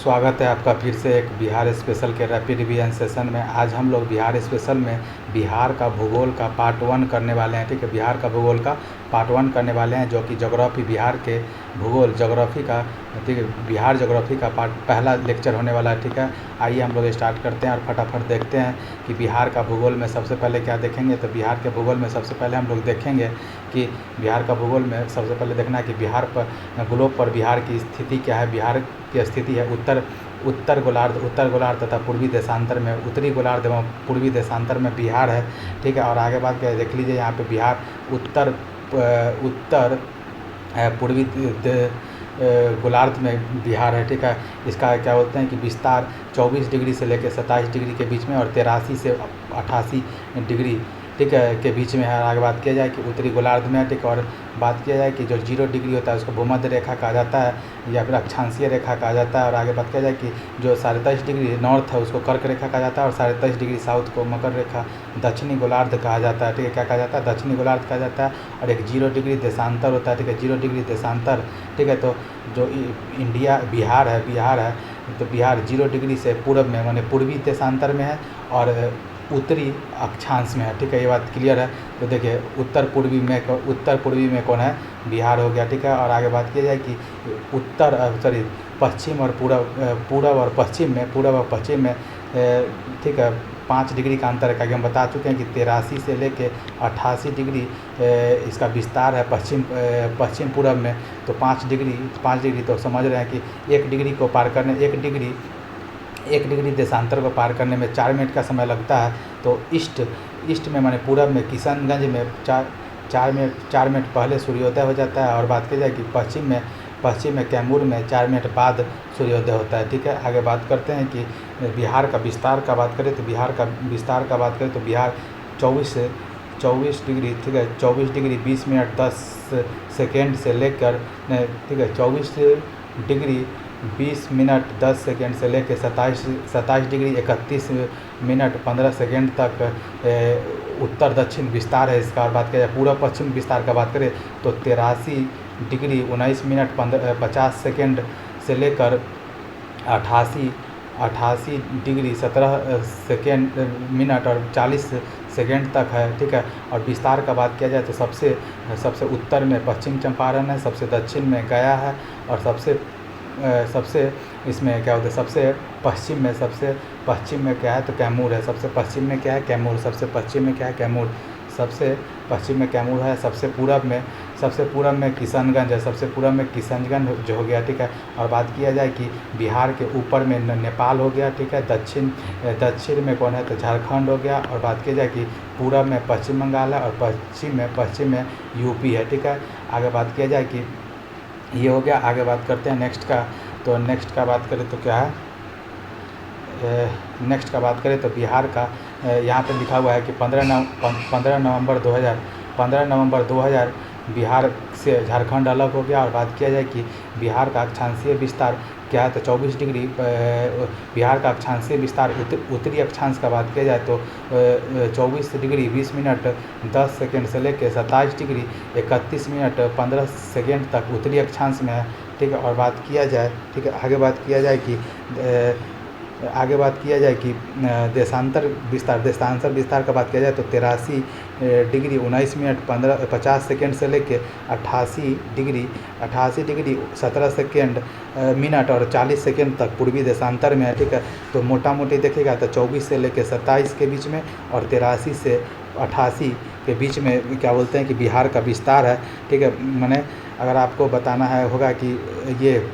स्वागत है आपका फिर से एक बिहार स्पेशल के रैपिड रिवीजन सेशन में। आज हम लोग बिहार स्पेशल में बिहार का भूगोल का पार्ट 1 करने वाले हैं। ठीक है, बिहार का भूगोल का पार्ट 1 करने वाले हैं, जो कि ज्योग्राफी, बिहार के भूगोल ज्योग्राफी का, ठीक है, बिहार ज्योग्राफी का पार्ट पहला लेक्चर होने वाला है। ठीक है, आइए हम लोग स्टार्ट करते हैं और फटाफट देखते हैं कि बिहार का भूगोल में सबसे पहले क्या देखेंगे। तो बिहार के भूगोल में सबसे पहले हम लोग देखेंगे कि बिहार का भूगोल में सबसे पहले देखना है कि बिहार पर, ग्लोब पर बिहार की स्थिति क्या है। बिहार की स्थिति है उत्तर गोलार्ध तथा पूर्वी देशांतर में, उत्तरी गोलार्ध एवं पूर्वी देशांतर में बिहार है। ठीक है, और आगे बात क्या देख लीजिए, यहाँ पे बिहार उत्तर पूर्वी गोलार्ध में बिहार है। ठीक है, इसका क्या बोलते हैं कि विस्तार 24 डिग्री से लेकर 27 डिग्री के बीच में और 83 से 88 डिग्री, ठीक है, के बीच में है। आगे बात किया जाए कि उत्तरी गोलार्ध में है। ठीक है, और बात किया जाए कि जो 0 डिग्री होता है उसको भूमध्य रेखा कहा जाता है या फिर अक्षांशीय रेखा कहा जाता है। और आगे बात किया जाए कि जो 23.5 डिग्री नॉर्थ है उसको कर्क रेखा कहा जाता है और 23.5 डिग्री साउथ को मकर रेखा, दक्षिणी गोलार्ध कहा जाता है। ठीक है, क्या कहा जाता है? दक्षिणी गोलार्ध कहा जाता है। और एक 0 डिग्री देशांतर होता है। ठीक है, 0 डिग्री देशांतर। ठीक है, तो जो बिहार है तो बिहार 0 डिग्री से पूर्व में, माने पूर्वी देशांतर में है और उत्तरी अक्षांश में है। ठीक है, ये बात क्लियर है। तो देखिए उत्तर पूर्वी में कौन है? बिहार हो गया। ठीक है, और आगे बात की जाए कि पश्चिम और पूरब और पश्चिम में ठीक है 5 डिग्री का अंतर है। क्योंकि हम बता चुके हैं कि 83 से लेके 88 डिग्री इसका विस्तार है पश्चिम पूरब में। तो 5 डिग्री तो समझ रहे हैं कि 1 डिग्री को पार करने, 1 डिग्री देशांतर को पार करने में 4 मिनट का समय लगता है। तो ईस्ट में माने पूरब में किशनगंज में 4 मिनट पहले सूर्योदय हो जाता है। और बात की जाए कि पश्चिम में कैमूर में 4 मिनट बाद सूर्योदय होता है। ठीक है, आगे बात करते हैं कि बिहार का विस्तार का बात करें तो बिहार 24 डिग्री, ठीक है, 24 डिग्री 20 मिनट 10 सेकेंड से लेकर, ठीक है, 24 डिग्री 20 मिनट 10 सेकेंड से लेकर 27 डिग्री 31 मिनट 15 सेकेंड तक उत्तर दक्षिण विस्तार है इसका। और बात किया जाए पूर्व पश्चिम विस्तार का बात करें तो 83 डिग्री 19 मिनट 50 सेकेंड से लेकर 88 डिग्री 17 मिनट और 40 सेकेंड तक है। ठीक है, और विस्तार का बात किया जाए तो सबसे उत्तर में पश्चिम चंपारण है, सबसे दक्षिण में गया है और सबसे इसमें क्या होता है, सबसे पश्चिम में क्या है तो कैमूर है। सबसे पश्चिम में क्या है? कैमूर। सबसे पश्चिम में क्या है? कैमूर। सबसे पश्चिम में कैमूर है। सबसे पूरब में किशनगंज है। सबसे पूरब में किशनगंज जो हो गया। ठीक है, और बात किया जाए कि बिहार के ऊपर में नेपाल हो गया। ठीक है, दक्षिण में कौन है तो झारखंड हो गया। और बात की जाए कि पूरब में पश्चिम बंगाल है और पश्चिम में यूपी है। ठीक है, आगे बात किया जाए कि ये हो गया। आगे बात करते हैं नेक्स्ट का। तो नेक्स्ट का बात करें तो क्या है, नेक्स्ट का बात करें तो बिहार का यहाँ पे लिखा हुआ है कि 15 नवंबर 2000 बिहार से झारखंड अलग हो गया। और बात किया जाए कि बिहार का अक्षांशीय विस्तार क्या है तो 24 डिग्री बिहार का अक्षांशीय विस्तार उत्तरी अक्षांश का बात किया जाए तो 24 डिग्री 20 मिनट 10 सेकेंड से लेकर 27 डिग्री 31 मिनट 15 सेकेंड तक उत्तरी अक्षांश में है। ठीक है, और बात किया जाए, ठीक है, आगे बात किया जाए कि देशांतर विस्तार का बात किया जाए तो 83 डिग्री 19 मिनट 50 सेकेंड से लेकर 88 डिग्री 17 सेकेंड मिनट और 40 सेकेंड तक पूर्वी देशांतर में है। ठीक है, तो मोटा मोटी देखिएगा तो 24 से लेकर 27 के बीच में और 83 से 88 के बीच में क्या बोलते हैं कि बिहार का विस्तार है। ठीक है, मैंने अगर आपको बताना है होगा कि ये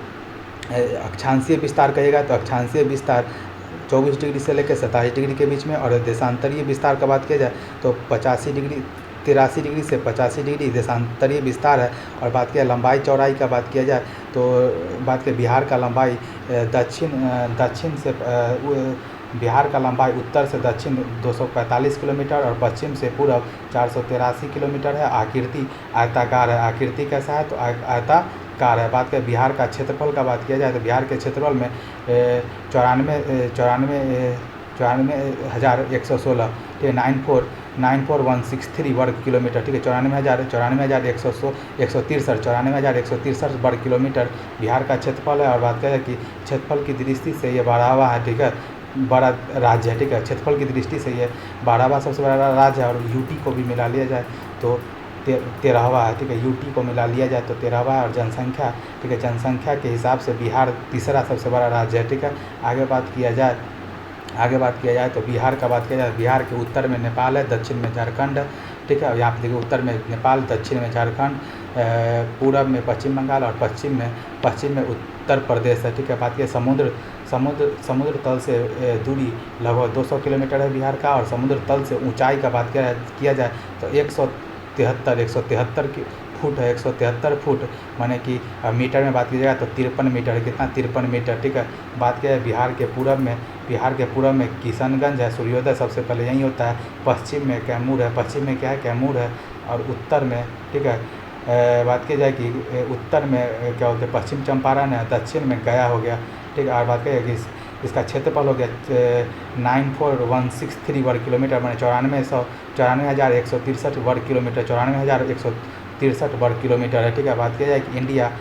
अक्षांशीय विस्तार कहेगा तो अक्षांशीय विस्तार 24 डिग्री से लेकर 27 डिग्री के बीच में, और देशांतरीय विस्तार का बात किया जाए तो 83 डिग्री से 85 डिग्री देशांतरीय विस्तार है। और बात किया लंबाई चौड़ाई का बात किया जाए तो बात किया बिहार का लंबाई दक्षिण से बिहार का लंबाई उत्तर से दक्षिण 245 किलोमीटर और पश्चिम से पूर्व 483 किलोमीटर है। आकृति आयताकार है। आकृति कैसा है तो आयताकार है। बात करें बिहार का क्षेत्रफल का बात किया जाए तो बिहार के क्षेत्रफल में 94,116, 94,116 94,163 वर्ग किलोमीटर, ठीक है। 94,163 वर्ग किलोमीटर बिहार का क्षेत्रफल है। और बात करें कि क्षेत्रफल की दृष्टि से ये 12वां है, ठीक है, बड़ा राज्य है, ठीक है। क्षेत्रफल की दृष्टि से ये 12वां सबसे बड़ा राज्य है। और यूटी को भी मिला लिया जाए तो 13वां है, ठीक है। यूटी को मिला लिया जाए तो 13वां है। और जनसंख्या, ठीक है, जनसंख्या के हिसाब से बिहार तीसरा सबसे बड़ा राज्य है, ठीक है। आगे बात किया जाए तो बिहार का बात किया जाए, बिहार के उत्तर में नेपाल है, दक्षिण में झारखंड है, ठीक है। और यहाँ पे देखिए उत्तर में नेपाल, दक्षिण में झारखंड, पूरब में पश्चिम बंगाल और पश्चिम में उत्तर प्रदेश है, ठीक है। बात किया समुद्र तल से दूरी लगभग 200 किलोमीटर है बिहार का। और समुद्र तल से ऊंचाई का बात किया जाए तो 173 फुट है, 173 फुट, माने कि मीटर में बात की जाए तो 53 मीटर है। कितना? 53 मीटर, ठीक है। बात किया जाए बिहार के पूरब में किशनगंज है, सूर्योदय सबसे पहले यहीं होता है। पश्चिम में कैमूर है, पश्चिम में क्या है? कैमूर है। और उत्तर में, ठीक है, बात की जाए कि उत्तर में क्या होता है? पश्चिम चंपारण है, दक्षिण में गया हो गया, ठीक है। और बात करें कि इसका क्षेत्रफल हो गया 94,163 वर्ग किलोमीटर, मैंने 94,163 वर्ग किलोमीटर, 94,163 वर्ग किलोमीटर है, ठीक है। बात किया जाए कि इंडिया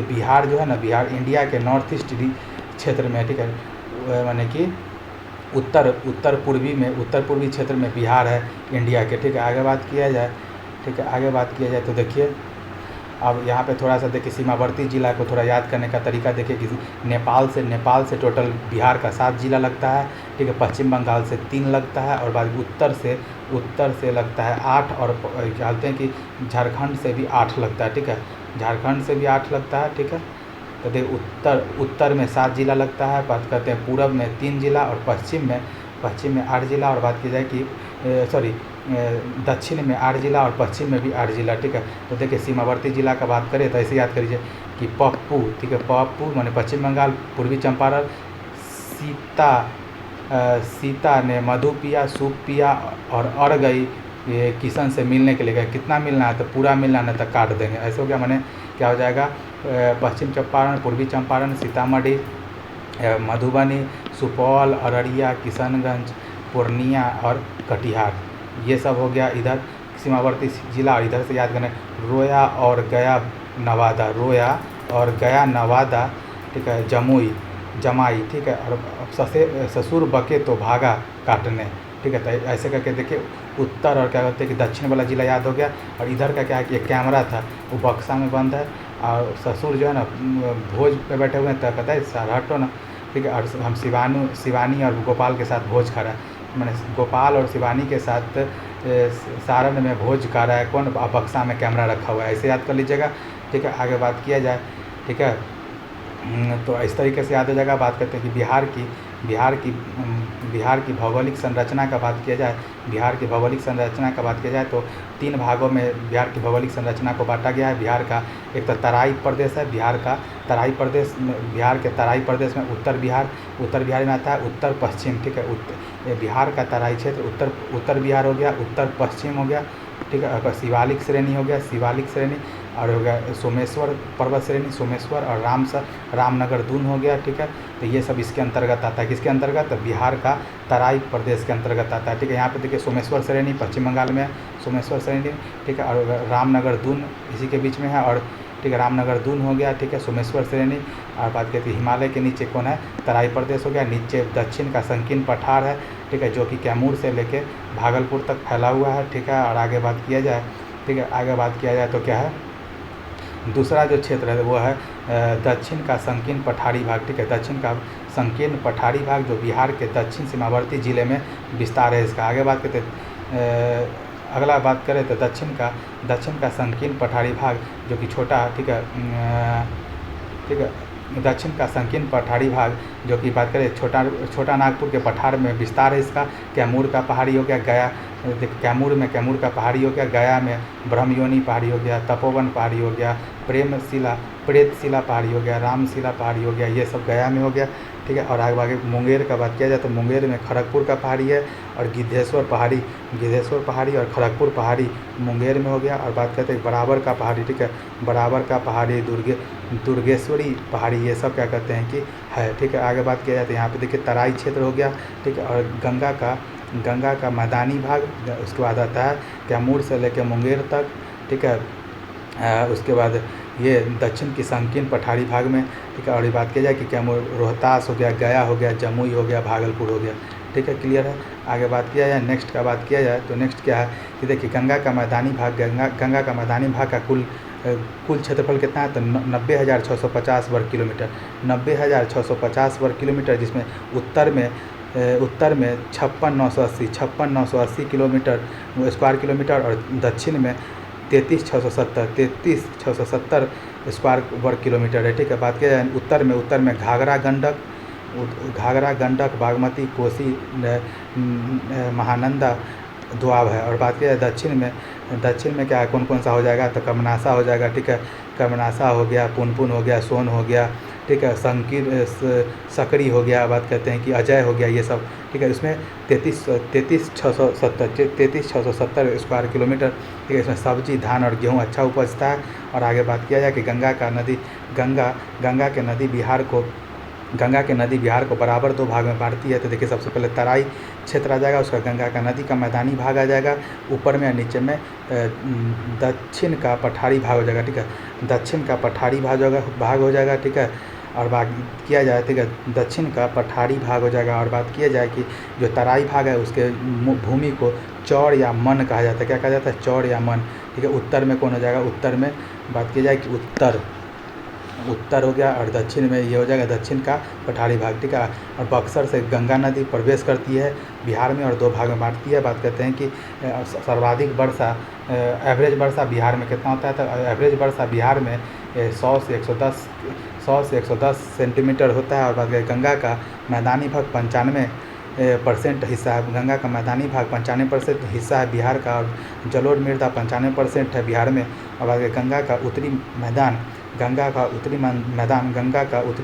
बिहार जो है ना, बिहार इंडिया के नॉर्थ ईस्ट क्षेत्र में, ठीक है, माने कि उत्तर पूर्वी क्षेत्र में बिहार है इंडिया के, ठीक है। आगे बात किया जाए तो देखिए अब यहाँ पे थोड़ा सा देखिए सीमावर्ती जिला को थोड़ा याद करने का तरीका देखिए कि नेपाल से टोटल बिहार का 7 जिला लगता है, ठीक है। पश्चिम बंगाल से 3 लगता है। और बाद उत्तर से लगता है 8। और जानते हैं कि झारखंड से भी 8 लगता है, ठीक है। झारखंड से भी 8 लगता है, ठीक है। तो देखिए उत्तर में 7 जिला लगता है। बात करते हैं पूरब में 3 जिला और पश्चिम में 8 जिला। और बात की जाए कि दक्षिण में 8 जिला और पश्चिम में भी 8 जिला, ठीक है। तो देखिए सीमावर्ती जिला का बात करें तो ऐसे याद करिए कि पप्पू, ठीक है, पप्पू माने पश्चिम बंगाल, पूर्वी चंपारण, सीता ने मधु पिया, सूप पिया और अड़ गई ये किशन से मिलने के लिए गए। कितना मिलना है? तो पूरा मिलना है, तो काट देंगे। ऐसे हो गया, माने क्या हो जाएगा? पश्चिम चंपारण, पूर्वी चंपारण, सीतामढ़ी, मधुबनी, सुपौल, अररिया, किशनगंज, पूर्णिया और कटिहार, ये सब हो गया इधर सीमावर्ती जिला। और इधर से याद करना रोया और गया नवादा, ठीक है, जमाई, ठीक है। और ससुर बके तो भागा काटने, ठीक है। तो ऐसे करके देखिए उत्तर और क्या कहते हैं कि दक्षिण वाला जिला याद हो गया। और इधर का क्या है कि एक कैमरा था वो बक्सा में बंद है। और ससुर जो है ना भोज पे बैठे हुए हैं, तो कहता है सर हटो ना, ठीक है। और हम शिवानी और गोपाल के साथ भोज खा रहा है, मैंने गोपाल और शिवानी के साथ सारण में भोज खा रहा है कौन? बक्सा में कैमरा रखा हुआ है, ऐसे याद कर लीजिएगा, ठीक है। आगे बात किया जाए, ठीक है, तो इस तरीके से याद हो जाएगा। बात करते हैं कि बिहार की भौगोलिक संरचना का बात किया जाए, तो 3 भागों में बिहार की भौगोलिक संरचना को बांटा गया है। बिहार का एक तो तराई प्रदेश है, बिहार के तराई प्रदेश में उत्तर बिहार में आता है, उत्तर पश्चिम, ठीक है। बिहार का तराई क्षेत्र उत्तर बिहार हो गया, उत्तर पश्चिम हो गया, ठीक है। और शिवालिक श्रेणी हो गया, और हो गया सोमेश्वर पर्वत श्रेणी, सोमेश्वर और रामनगर दून हो गया, ठीक है। तो ये सब इसके अंतर्गत आता है। किसके अंतर्गत? तो बिहार का तराई प्रदेश के अंतर्गत आता है, ठीक है। यहाँ पे देखिए सोमेश्वर श्रेणी पश्चिम बंगाल में है, सोमेश्वर श्रेणी, ठीक है। और रामनगर दून इसी के बीच में है, और ठीक है रामनगर दून हो गया, ठीक है, सोमेश्वर श्रेणी। और बात करते हैं हिमालय के नीचे कौन है? तराई प्रदेश हो गया। नीचे दक्षिण का संकीर्ण पठार है, ठीक है, जो कि कैमूर से लेके भागलपुर तक फैला हुआ है, ठीक है। और आगे बात किया जाए, ठीक है, तो क्या है? दूसरा जो क्षेत्र है वो है दक्षिण का संकीर्ण पठारी भाग, ठीक है। दक्षिण का संकीर्ण पठारी भाग जो बिहार के दक्षिण सीमावर्ती जिले में विस्तार है इसका। आगे बात करते अगला बात करें तो दक्षिण का संकीर्ण पठारी भाग जो कि छोटा, ठीक है, दक्षिण का संकीर्ण पठारी भाग जो कि बात करें छोटा नागपुर के पठार में विस्तार है इसका। कैमूर का पहाड़ी हो गया, गया कैमूर का पहाड़ी हो गया, गया में ब्रह्मयोनी पहाड़ी हो गया, तपोवन पहाड़ी हो गया, प्रेतशिला पहाड़ी हो गया, रामशिला पहाड़ी हो गया, ये सब गया में हो गया, ठीक है। और आगे मुंगेर का बात किया जाए तो मुंगेर में खड़गपुर का पहाड़ी है, और गिद्धेश्वर पहाड़ी और खड़गपुर पहाड़ी मुंगेर में हो गया। और बात करते हैं बराबर का पहाड़ी, ठीक है, बराबर का पहाड़ी, दुर्गेश्वरी पहाड़ी, ये सब क्या कहते हैं कि है, ठीक है। आगे बात किया जाए तो यहाँ पे देखिए तराई क्षेत्र हो गया, ठीक है। और गंगा का मैदानी भाग, उसके बाद आता है कैमूर से लेकर मुंगेर तक, ठीक है। उसके बाद ये दक्षिण की संकीर्ण पठारी भाग में, ठीक है। और ये बात की जाए कि कैमूर रोहतास हो गया, गया हो गया, जमुई हो गया, भागलपुर हो गया, ठीक है, क्लियर है। आगे बात किया जाए, नेक्स्ट का बात किया जाए तो नेक्स्ट क्या है कि देखिए गंगा का मैदानी भाग, गंगा का मैदानी भाग का कुल क्षेत्रफल कितना है तो 90,650 वर्ग किलोमीटर, 90,650 वर्ग किलोमीटर, जिसमें उत्तर में 56,980 किलोमीटर स्क्वायर किलोमीटर, और दक्षिण में 33,670 स्क्वायर वर्ग किलोमीटर है, ठीक है। बात किया जाए उत्तर में घाघरा गंडक बागमती कोसी महानंदा दोआब है। और बात किया जाए दक्षिण में क्या है, कौन कौन सा हो जाएगा तो कमनासा हो जाएगा, ठीक है। कमनासा हो गया, पुनपुन हो गया, सोन हो गया, ठीक है। सकरी हो गया, बात करते हैं कि अजय हो गया, ये सब, ठीक है। इसमें 33,670 स्क्वायर किलोमीटर, ठीक है। इसमें सब्जी, धान और गेहूँ अच्छा उपजता है। और आगे बात किया जाए कि गंगा के नदी बिहार को बराबर 2 भाग में बांटती है। तो देखिए सबसे पहले तराई क्षेत्र आ जाएगा, उसका गंगा का नदी का मैदानी भाग आ जाएगा, ऊपर में और नीचे में दक्षिण का पठारी भाग हो जाएगा, ठीक है। दक्षिण का पठारी भाग हो जाएगा, ठीक है। और बात किया जाए, ठीक है, दक्षिण का पठारी भाग हो जाएगा। और बात किया जाए कि जो तराई भाग है उसके भूमि को चौड़ या मन कहा जाता है। क्या कहा जाता है? चौड़ या मन, ठीक है। उत्तर में कौन हो जाएगा? उत्तर में बात की जाए कि उत्तर हो गया, और दक्षिण में ये हो जाएगा दक्षिण का पठारी भाग, ठीक है। और बक्सर से गंगा नदी प्रवेश करती है बिहार में और 2 भाग में बांटती है। बात करते हैं कि सर्वाधिक वर्षा, एवरेज वर्षा बिहार में कितना होता है? तो एवरेज वर्षा बिहार में 100 से 110 सेंटीमीटर होता है। और बात करें गंगा का मैदानी भाग 95% हिस्सा है, गंगा का मैदानी भाग 95% हिस्सा है बिहार का, और जलोढ़ मृदा 95% है बिहार में। और बात करें गंगा का उत्तरी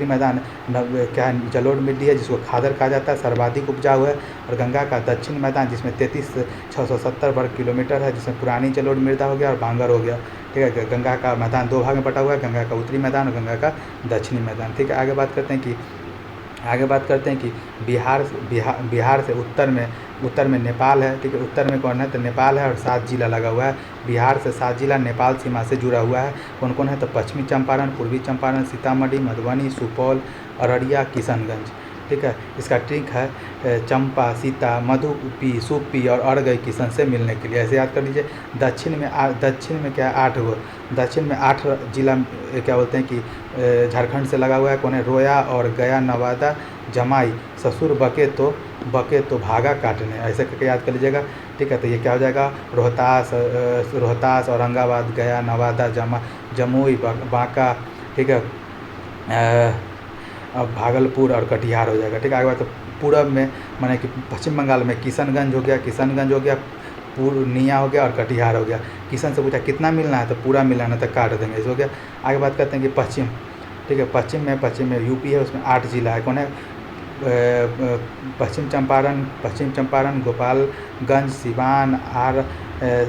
मैदान क्या है? जलोढ़ मिट्टी है, जिसको खादर कहा जाता है, सर्वाधिक उपजाऊ है। और गंगा का दक्षिण मैदान, जिसमें 33,670 वर्ग किलोमीटर है, जिसमें पुरानी जलोढ़ मृदा हो गया और बांगर हो गया, ठीक है। गंगा का मैदान 2 भाग में बटा हुआ है, गंगा का उत्तरी मैदान और गंगा का दक्षिणी मैदान, ठीक है। आगे बात करते हैं कि बिहार से उत्तर में नेपाल है, ठीक है। उत्तर में कौन है? तो नेपाल है, और 7 जिला लगा हुआ है। बिहार से 7 जिला नेपाल सीमा से जुड़ा हुआ है। कौन कौन है? तो पश्चिमी चंपारण, पूर्वी चंपारण, सीतामढ़ी, मधुबनी, सुपौल, अररिया, किशनगंज, ठीक है। इसका ट्रिक है चंपा, सीता, मधुपी, सुपी और अरगई किशन से मिलने के लिए, ऐसे याद कर लीजिए। दक्षिण में क्या है? 8 गो, दक्षिण में 8 जिला क्या बोलते हैं कि झारखंड से लगा हुआ है। कौन है? रोया और गया, नवादा, जमाई, ससुर, बके तो भागा काटने, ऐसे करके याद कर लीजिएगा, ठीक है। तो ये क्या हो जाएगा? रोहतास, औरंगाबाद, गया, नवादा, जमुई, बांका, ठीक है। अब भागलपुर और कटिहार हो जाएगा, ठीक है। आगे बात तो पूरब में माने कि पश्चिम बंगाल में किशनगंज हो गया, पूर्णिया हो गया और कटिहार हो गया। किशन से पूछा कितना मिलना है, तो पूरा मिलना है, तो काट देंगे, ऐसे हो गया। आगे बात करते हैं कि पश्चिम, ठीक है। पश्चिम में यूपी है, उसमें 8 जिला है। कौन है? पश्चिम चंपारण, गोपालगंज, सिवान,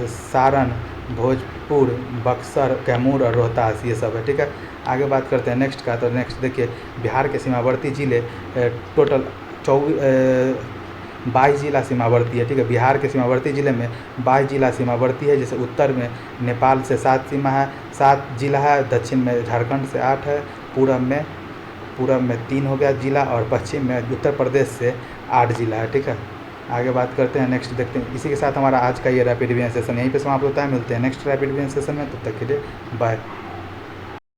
सारण, भोजपुर, बक्सर, कैमूर और रोहतास, ये सब है, ठीक है। आगे बात करते हैं नेक्स्ट का। तो नेक्स्ट देखिए बिहार के सीमावर्ती जिले टोटल 22 जिला सीमावर्ती है, ठीक है। बिहार के सीमावर्ती जिले में 22 जिला सीमावर्ती है, जैसे उत्तर में नेपाल से 7 जिला है, दक्षिण में झारखंड से 8 है, पूरब में 3 हो गया जिला, और पश्चिम में उत्तर प्रदेश से 8 जिला है, ठीक है। आगे बात करते हैं नेक्स्ट, देखते हैं। इसी के साथ हमारा आज का ये रैपिड रिवीजन सेशन यहीं पे समाप्त होता है। मिलते हैं नेक्स्ट रैपिड रिवीजन सेशन में, तब तक के लिए बाय।